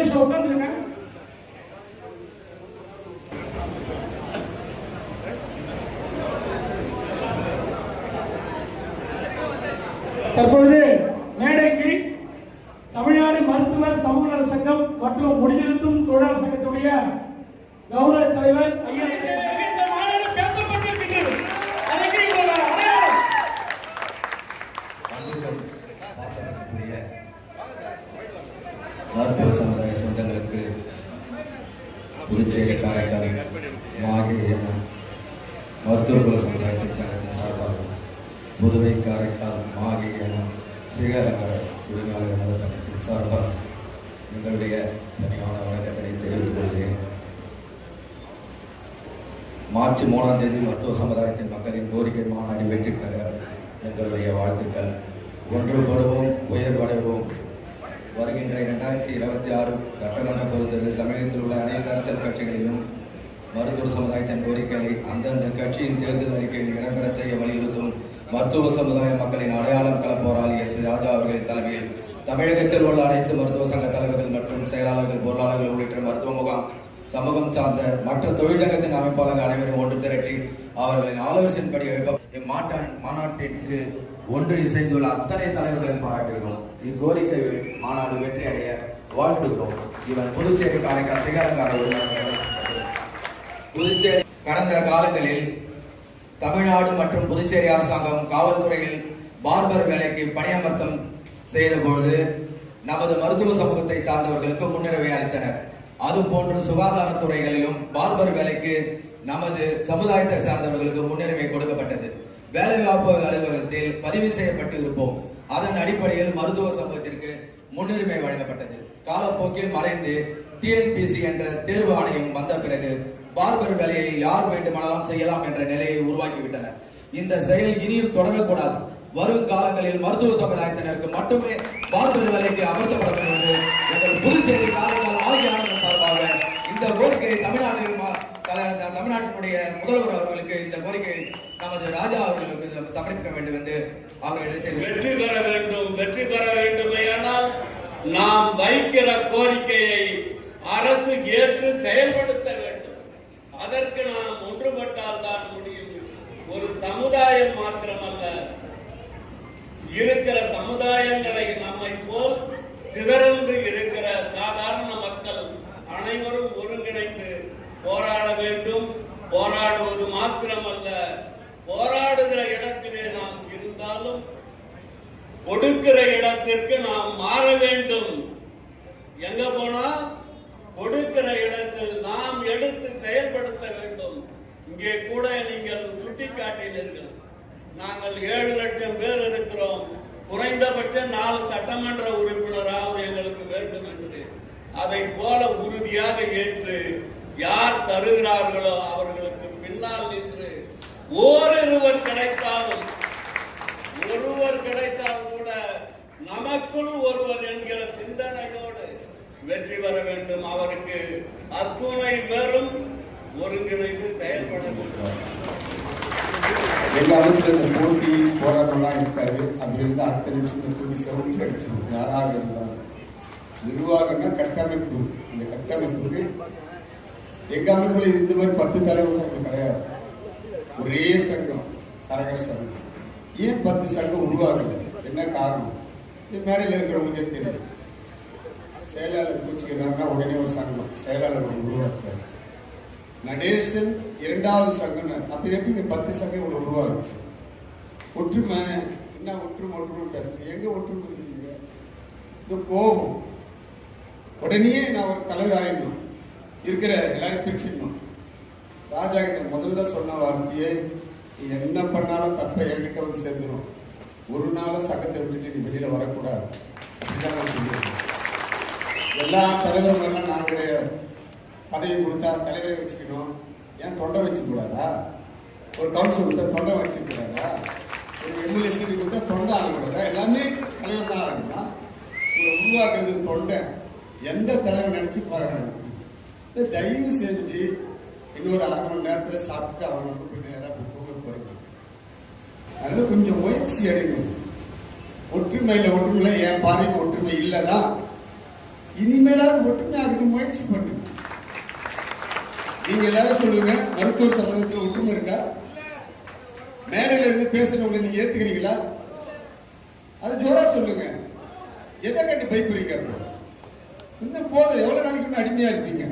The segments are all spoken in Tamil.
உட்காந்துருங்க. தற்பொழுது மேடைக்கு தமிழ்நாடு மருத்துவர் சமூக நல சங்கம் மற்றும் முடிநிறுத்தும் தொழிலாளர் சங்கத்துடைய கௌரவ தலைவர் ஐயா மருத்துவ சமுதாய சொந்தங்களுக்கு புதுச்சேரி காரைக்கால் மாகி மருத்துவ குல சமுதாயத்தின் சங்கத்தின் சார்பாக புதுவை காரைக்கால் மாகி ஸ்ரீகாரங்கர உரிமையாளர் நலச்சங்கத்தின் சார்பாக எங்களுடைய பணியான வணக்கத்தினை தெரிவித்துக் கொள்கிறேன். மார்ச் 3ஆம் தேதி மருத்துவ சமுதாயத்தின் மக்களின் கோரிக்கை மாநாடு வெற்றி பெற எங்களுடைய வாழ்த்துக்கள். ஒன்றுபடுவோம், உயர்வடைவோம். வருகின்ற 2026 சட்டமன்ற பொதுத் தேர்தலில் தமிழகத்தில் உள்ள அனைத்து அரசியல் கட்சிகளிலும் மருத்துவ சமுதாயத்தின் கோரிக்கைகளை அந்தந்த கட்சியின் தேர்தல் அறிக்கையில் இடம்பெற செய்ய வலியுறுத்தும் மருத்துவ சமுதாய மக்களின் அடையாளம் கள போராளி எஸ். ராஜா அவர்களின் தலைமையில் தமிழகத்தில் உள்ள அனைத்து மருத்துவ சங்க தலைவர்கள் மற்றும் செயலாளர்கள், பொருளாளர்கள் உள்ளிட்ட மருத்துவ முகாம், சமூகம் சார்ந்த மற்ற தொழிற்சங்கத்தின் அமைப்பாளர்கள் அனைவரும் ஒன்று திரட்டி அவர்களின் ஆலோசனைப்படி மாநாட்டிற்கு ஒன்று இசைந்துள்ள அத்தனை தலைவர்களையும் பாராட்டுகிறோம். இக்கோரிக்கை மாநாடு வெற்றி அடைய வாழ்த்துகிறோம். இவன் புதுச்சேரி காரைக்கால் சிகாரங்கார புதுச்சேரி கடந்த காலங்களில் தமிழ்நாடு மற்றும் புதுச்சேரி அரசாங்கம் காவல்துறையில் பார்பர் வேலைக்கு பணியமர்த்தம் செய்த பொழுது நமது மருத்துவ சமூகத்தை சார்ந்தவர்களுக்கு முன்னுரிமை அளித்தனர். அதுபோன்று சுகாதாரத்துறைகளிலும் பார்பர் வேலைக்கு நமது சமுதாயத்தை சார்ந்தவர்களுக்கு முன்னுரிமை கொடுக்கப்பட்டது. வேலைவாய்ப்பு அலுவலகத்தில் பதிவு செய்யப்பட்டு இருப்போம். அதன் அடிப்படையில் மருத்துவ சமூகத்திற்கு முன்னுரிமை வழங்கப்பட்டது. காலப்போக்கில் மறைந்து TNPC என்ற தேர்வு ஆணையம் வந்த பிறகு பார்பர் வேலையை யார் வேண்டுமானாலும் செய்யலாம் என்ற நிலையை உருவாக்கிவிட்டனர். இந்த செயல் இனியும் தொடரக்கூடாது. வரும் காலங்களில் மருத்துவ சமுதாயத்தினருக்கு மட்டுமே பார்பர் வேலைக்கு அமர்த்தப்படும் என்று எங்கள் புதுச்சேரி காரைக்கால் ஆகிய சார்பாக இந்த கோரிக்கையை தமிழ்நாட்டினுடைய முதல்வர் அவர்களுக்கு இந்த கோரிக்கை நமது ராஜா அவர்களுக்கு சமர்ப்பிக்க வேண்டும் என்று அவர்கள் வெற்றி பெற வேண்டுமையானால் நாம் வைக்கிற கோரிக்கையை அரசு ஏற்று செயல்படுத்த வேண்டும். அதற்கு நாம் ஒன்றுபட்டால் தான் முடியும். ஒரு சமுதாயம் மாத்திரமல்ல, இருக்கிற சமுதாயங்களை நம்மை போல் சிதறந்து இருக்கிற சாதாரண மக்கள் அனைவரும் ஒருங்கிணைந்து போராட வேண்டும். போராடுவது மாத்திரமல்ல, போராடுகிற இடத்திலே நாம் இருந்தாலும் கொடுக்கிற இடத்திற்கு நாம் மாற வேண்டும். எங்க போனா கொடுக்கிற இடத்தில் நாம் எடுத்து செயல்படுத்த வேண்டும். இங்கே கூட நீங்கள் சுட்டிக்காட்டினீர்கள், நாங்கள் 7 லட்சம் பேர் இருக்கிறோம், குறைந்தபட்சம் 4 சட்டமன்ற உறுப்பினராவது எங்களுக்கு வேண்டும் என்று. அதை போல உறுதியாக ஏற்று யார் தருகிறார்களோ அவர்களுக்கு பின்னால் நின்று ஒருவர் கிடைத்தாலும் கூட நமக்குள் ஒருவர் என்கிற சிந்தனையோடு வெற்றி பெற வேண்டும். அவருக்கு அத்துணை பேரும் ஒருங்கிணைந்து செயல்பட வேண்டும். எல்லாரும் போட்டி போராட்டம்லாம் இருக்காது. அப்படி இருந்தா அடுத்த நிமிஷம் கூடி செவன் கழிச்சு யாராக இருந்தாலும் நிர்வாகம்னா கட்டமைப்பு. இந்த கட்டமைப்புக்கு எங்க அமைப்புல இந்த மாதிரி 10 தலைவர்கள் கிடையாது. ஒரே சங்கம், கரகர் சங்கம். ஏன் 10 சங்கம் உருவாகல? என்ன காரணம்? இது மேடையில் இருக்கிறவங்களுக்கே தெரியும். செயலாளர் பூச்சிக்கிறாங்க, உடனே ஒரு சங்கம் செயலாளர் உருவாக்குறாரு. நடேசன் 2வது சங்கம். அப்படி எப்படி 10 சங்கம் இவ்வளவு உருவாகுச்சு? ஒற்றுமை என்ன? ஒற்றுமை பேசுறீங்க. எங்க ஒற்றுமை இருக்கீங்க? இது கோபம். உடனே நான் ஒரு தலைவர் ஆயிடணும், இருக்கிற எல்லாரும் பிரிச்சுக்கணும். ராஜா கிட்ட முதல்ல சொன்ன வார்த்தையே, என்ன பண்ணாலும் தப்ப என்கிட்ட வந்து சேர்ந்துடும், ஒரு நாள் சங்கத்தை விட்டுட்டு நீ வெளியில வரக்கூடாது. எல்லா தலைவர்களும் நாங்களுடைய பதவி கொடுத்தா தலைவரை வச்சுக்கணும். ஏன் தொண்டை வச்சுக்க கூடாதா? ஒரு கவுன்சில் கொடுத்தா தொண்டை வச்சுக்க கூடாதா? ஒரு MLA சீட்டு கொடுத்தா தொண்டை ஆகக்கூடாதா? எல்லாமே தலைவர் தான் ஆகணும்னா உருவாக்குறது தொண்டை. எந்த தலைவர் நினைச்சு பாருங்க. தயவு செஞ்சு இன்னொரு 1/2 மணி நேரத்தில் சாப்பிட்டு அவங்க நேராக தூங்க போறீங்க. அதனால கொஞ்சம் முயற்சி எடுங்க. ஒற்றுமையில என் பார்வைக்கு ஒற்றுமை இல்லைதான். இனிமேலாவது ஒற்றுமையா அதுக்கு முயற்சி பண்ணுங்க. நீங்க எல்லாரும் சொல்லுங்க, மருத்துவ சமூகத்தில் ஒற்றுமை இருக்கா? மேடையில இருந்து பேசுறவங்களை நீங்க ஏத்துக்கிறீங்களா? அது ஜோரா சொல்லுங்க. எதை கட்டி பயப்படுறீங்க? இன்னும் போதும், எவ்வளவு நாளைக்கு இன்னும் அடிமையா இருப்பீங்க?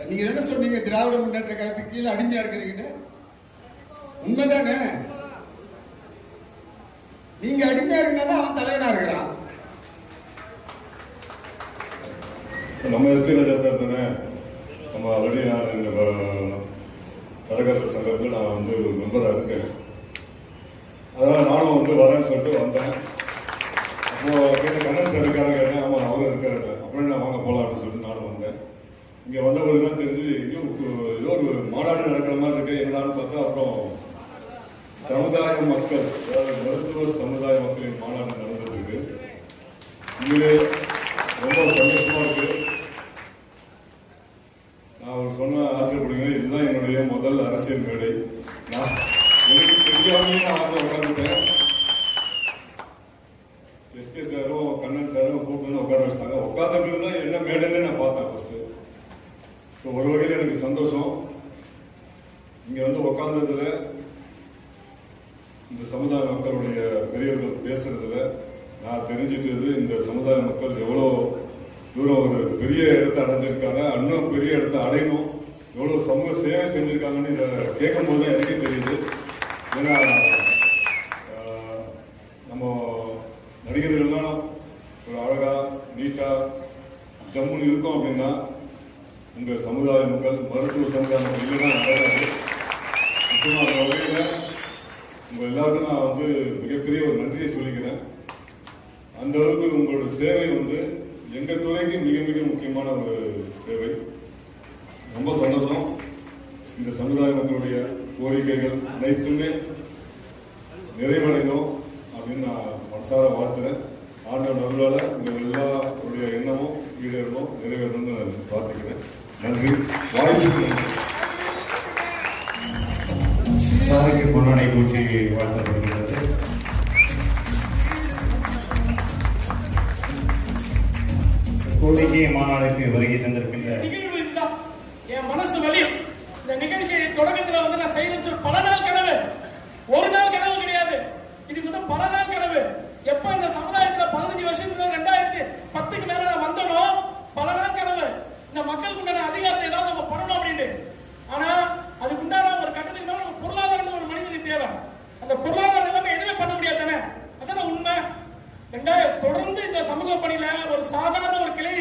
நீங்க என்ன சொன்னீங்க, திராவிட முன்னேற்ற கழகத்துக்கு கீழே அடிமையா இருக்கிறீங்கன்னு? உண்மைதானே? நீங்க அடிமையா இருந்தாதான் அவன் தலைவனா இருக்கிறான். நம்ம எஸ்பி ராஜா சார் தானே. நம்ம ஆல்ரெடி நான் இந்த கடைக்காரர் சங்கத்தில் நான் வந்து மெம்பராக இருக்கேன். அதனால் நானும் வந்து வரேன்னு சொல்லிட்டு வந்தேன். அப்போ கேட்ட கண்ணன் சார் இருக்காங்க, கேட்டேன். ஆமாம் அவர் இருக்காரு. அப்புறம் நான் வாங்க போகலாம் அப்படின்னு சொல்லிட்டு நானும் வந்தேன். இங்கே வந்தவருக்கு தான் தெரிஞ்சு ஏதோ ஒரு மாநாடு நடக்கிற மாதிரி இருக்கு என்னடான்னு பார்த்தா அப்புறம் சமுதாய மக்கள், அதாவது மருத்துவ சமுதாய மக்களின் மாநாடு நடந்துட்டு இருக்கு. உண்மையிலே ரொம்ப சந்தோஷமா இருக்கு. நான் அவர் சொன்ன ஆச்சரியப்படுங்க, இதுதான் என்னுடைய முதல் அரசியல் மேடை. நான் எனக்கு தெரியாமலே நான் வந்து உட்காந்துட்டேன். எஸ்கே சாரும் கண்ணன் சாரும் கூப்பிட்டு வந்து உட்கார வச்சிட்டாங்க. உட்காந்துட்டு தான் என்ன மேடைன்னு நான் பார்த்தேன் ஃபர்ஸ்ட். ஸோ ஒரு வகையில் எனக்கு சந்தோஷம். இங்க வந்து உட்கார்ந்ததுல இந்த சமுதாய மக்களுடைய பெரியவர்கள் பேசுறதுல நான் தெரிஞ்சுட்டது இந்த சமுதாய மக்கள் எவ்வளோ தூரம் ஒரு பெரிய இடத்தை அடைஞ்சிருக்காங்க, இன்னும் பெரிய இடத்தை அடையணும், எவ்வளோ சமூக சேவை செஞ்சிருக்காங்கன்னு இதை கேட்கும் போது எனக்கே தெரியுது. ஏன்னா நம்ம நடிகர்கள்லாம் ஒரு அழகா நீட்டா ஜம்முன்னு இருக்கோம் அப்படின்னா உங்க சமுதாய மக்கள், மருத்துவ சமுதாய மக்கள் இல்லைன்னா நடக்காது. நிச்சயமா அந்த வகையில் உங்க எல்லாருக்கும் நான் வந்து மிகப்பெரிய ஒரு நன்றியை சொல்லிக்கிறேன். அந்த அளவுக்கு உங்களோட சேவை வந்து எங்க துறைக்கு மிக மிக முக்கியமான ஒரு சேவை. ரொம்ப சந்தோஷம். இந்த சமுதாய மக்களுடைய கோரிக்கைகள் அனைத்துமே நிறைவடையும் அப்படின்னு நான் மனசார வாழ்த்துறேன். ஆண்டவன் அருளால உங்க எல்லாருடைய எண்ணமும் ஈடேறணும், நிறைவேறணும்னு நான் பார்த்துக்கிறேன். நன்றி. வாய்ப்பு சாருக்கு பொன்னாடை பூச்சி வாழ்த்தப்படுகிறது. கோரிக்கை மாநாடுக்கு வருகை தந்திருக்கின்ற நிகழ்வு இதுதான். என் மனசு வலி. இந்த நிகழ்ச்சி தொடக்கத்தில் வந்து நான் செய்யணும்னு சொல்லி பல நாள் கனவு, ஒரு நாள் கனவு கிடையாது. இது வந்து பல நாள் கனவு. எப்ப இந்த சமுதாயத்துல 15 வருஷத்துக்கு 2010க்கு மேல நான் வந்தனோ பல நாள் கனவு. இந்த மக்களுக்கு உண்டான அதிகாரத்தை ஏதாவது நம்ம பண்ணணும் அப்படின்னு. ஆனா அதுக்கு உண்டான ஒரு கட்டத்துக்கு மேல நம்ம பொருளாதாரம் ஒரு மனிதனுக்கு தேவை. அந்த பொருளாதாரம் இல்லாம எதுவுமே பண்ண முடியாது தானே? அதான் உண்மை. தொடர்ந்து இந்த சமூக பணியில ஒரு சாதாரண ஒரு கிளை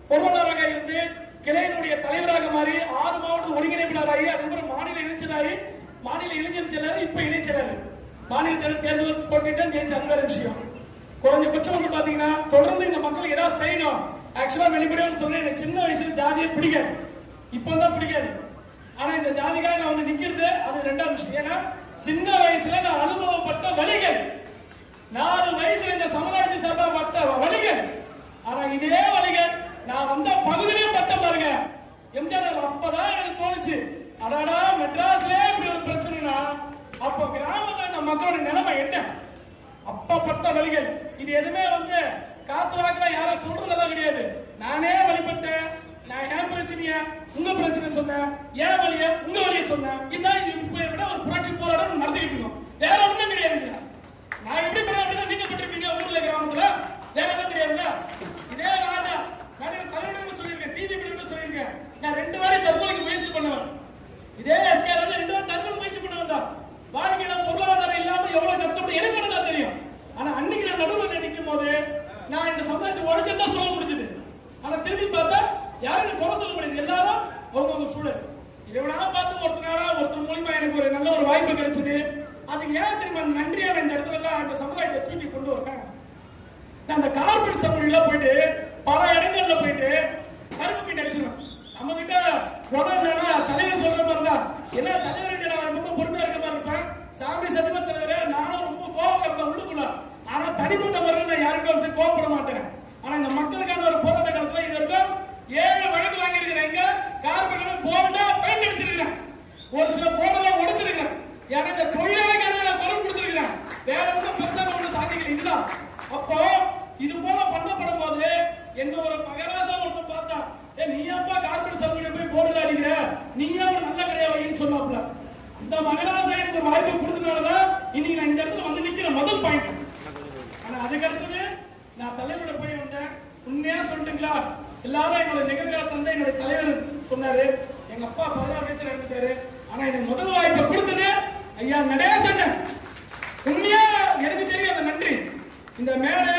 பொருளாதாராக இருந்து கிளையினுடைய தலைவராக மாறி 6 மாவட்ட ஒருங்கிணைப்பாளராகி அதுக்கப்புறம் மாநில இணைச்சராகி மாநில இளைஞர் செயலர், இப்ப இணைச்சராரு. மாநில தேர்தல் போட்டிட்டு ஜெயிச்ச அந்த விஷயம். குறைஞ்சபட்சம் வந்து பாத்தீங்கன்னா தொடர்ந்து இந்த மக்களுக்கு ஏதாவது செய்யணும். ஆக்சுவலா வெளிப்படையா சொன்னேன், எனக்கு சின்ன வயசுல ஜாதியை பிடிக்காது, இப்பதான் பிடிக்காது. ஆனா இந்த ஜாதிக்காக நான் வந்து நிக்கிறது அது 2வது விஷயம். ஏன்னா சின்ன வயசுல நான் அனுபவப்பட்ட வழிகள், 4 வயசுல இந்த சமுதாயத்தை சார்பா பட்ட வழிகள். ஆனா இதே வழிகள் நான் வந்த பகுதியிலே பட்ட பாருங்க. எம்ஜிஆர் அப்பதான் எனக்கு தோணுச்சு, அடாடா மெட்ராஸ்ல இப்படி ஒரு பிரச்சனைனா அப்ப கிராமத்துல இந்த மக்களோட நிலைமை என்ன? அப்பப்பட்ட வழிகள். இது எதுவுமே வந்து காத்து வாக்குல யாரும் சொல்றதெல்லாம் கிடையாது. நானே வழிபட்டேன். நான் என் பிரச்சனைய உங்க பிரச்சனை சொன்னேன், ஏன் வழிய உங்க வழிய சொன்னேன். இதான் விட ஒரு புரட்சி போராட்டம் நடத்திக்கிட்டு இருக்கோம். வேற ஒண்ணும் கிடையாது. நான் எப்படி பண்ண நீங்க பட்டிருப்பீங்க ஊர்ல கிராமத்துல, வேற எதுவும் தெரியாதுல்ல. இதே ராஜா நான் தலைவர்கள் சொல்லியிருக்கேன், டிஜிபி சொல்லியிருக்கேன். நான் 2 வாரி தற்கொலைக்கு முயற்சி பண்ணுவேன். இதே எஸ்கே ராஜா 2 வாரி தற்கொலை முயற்சி பண்ண வந்தா. வாழ்க்கையில பொருளாதாரம் இல்லாம எவ்வளவு கஷ்டப்பட்டு எனக்கு மட்டும் தான் தெரியும். ஆனா அன்னைக்கு நான் நடுவில் நிற்கும் போது நான் இந்த சமுதாயத்தை உடைச்சதான் சொல்ல முடிஞ்சது. ஆனா திரும்பி பார்த்தா யாரும் குறை சொல்ல முடியாது. எல்லாரும் அவங்க சூழல் இவ்வளவு பார்த்து ஒருத்தர் மூலியமா எனக்கு ஒரு நல்ல ஒரு வாய்ப்பு கிடைச்சது. அதுக்கு ஏன் திரும்ப நன்றியான இந்த இடத்துல அந்த சமுதாயத்தை தூக்கி கொண்டு வரேன். நான் அந்த கார்பரேட் சமூகங்கள போயிட்டு பல இடங்கள்ல போயிட்டு கருப்பு மீன் அடிச்சிருவேன். நம்ம கிட்ட உடனே தலைவர் சொல்ற மாதிரி தான், ஏன்னா தலைவர் நான் ரொம்ப பொறுமையா இருக்க மாதிரி இருப்பேன். சாமி சத்தியமா தலைவர் நானும் ரொம்ப கோபம் இருந்தேன் உள்ளுக்குள்ள. ஆனா தனிப்பட்ட முறையில் நான் யாருக்கும் கோபப்பட மாட்டேன். ஆனா இந்த மக்களுக்கான ஒரு போராட்ட காலத்துல இது வரைக்கும் 7 வழக்கு வாங்கியிருக்கிறேன். இங்க கார்பரேட் போர்டா பெயிண்ட் அடிச்சிருக்கிறேன், ஒரு சில போர்டெல்லாம் உடைச்சிருக்கிறேன். ஏன்னா இந்த தொழிலாளர்களுக்கு நான் குரல் கொடுத்திருக்கிறேன். வேற ஒன்றும் பெருசாக ஒன்றும் சாதிக்கல. இதுதான் அப்போ இது போல பண்ணப்படும் போது என்ன ஒரு மகராசா ஒருத்தன் பார்த்தா, நீ அப்பா கார்பரேட் சபையில போய் போர்டுல அடிக்கிற, நீயே ஒரு நல்ல கடையா வைன்னு சொன்னாப்ல. அந்த மகராசா எனக்கு ஒரு வாய்ப்பு கொடுத்தனாலதான் இன்னைக்கு நான் இந்த இடத்துல வந்து நிக்கிற முதல் பாயிண்ட். ஆனா அதுக்கு அடுத்தது நான் தலைவரோட போய் வந்தேன். உண்மையா சொல்லிட்டுங்களா, எல்லாரும் என்னோட நிகழ்கால தந்தை என்னோட தலைவர் சொன்னாரு, எங்க அப்பா 16 வயசுல இறந்துட்டாரு, ஆனா எனக்கு முதல் வாய்ப்பை கொடுத்தது ஐயா நடேசன். உண்மையா எனக்கு தெரியும் அந்த நன்றி. இந்த மேடை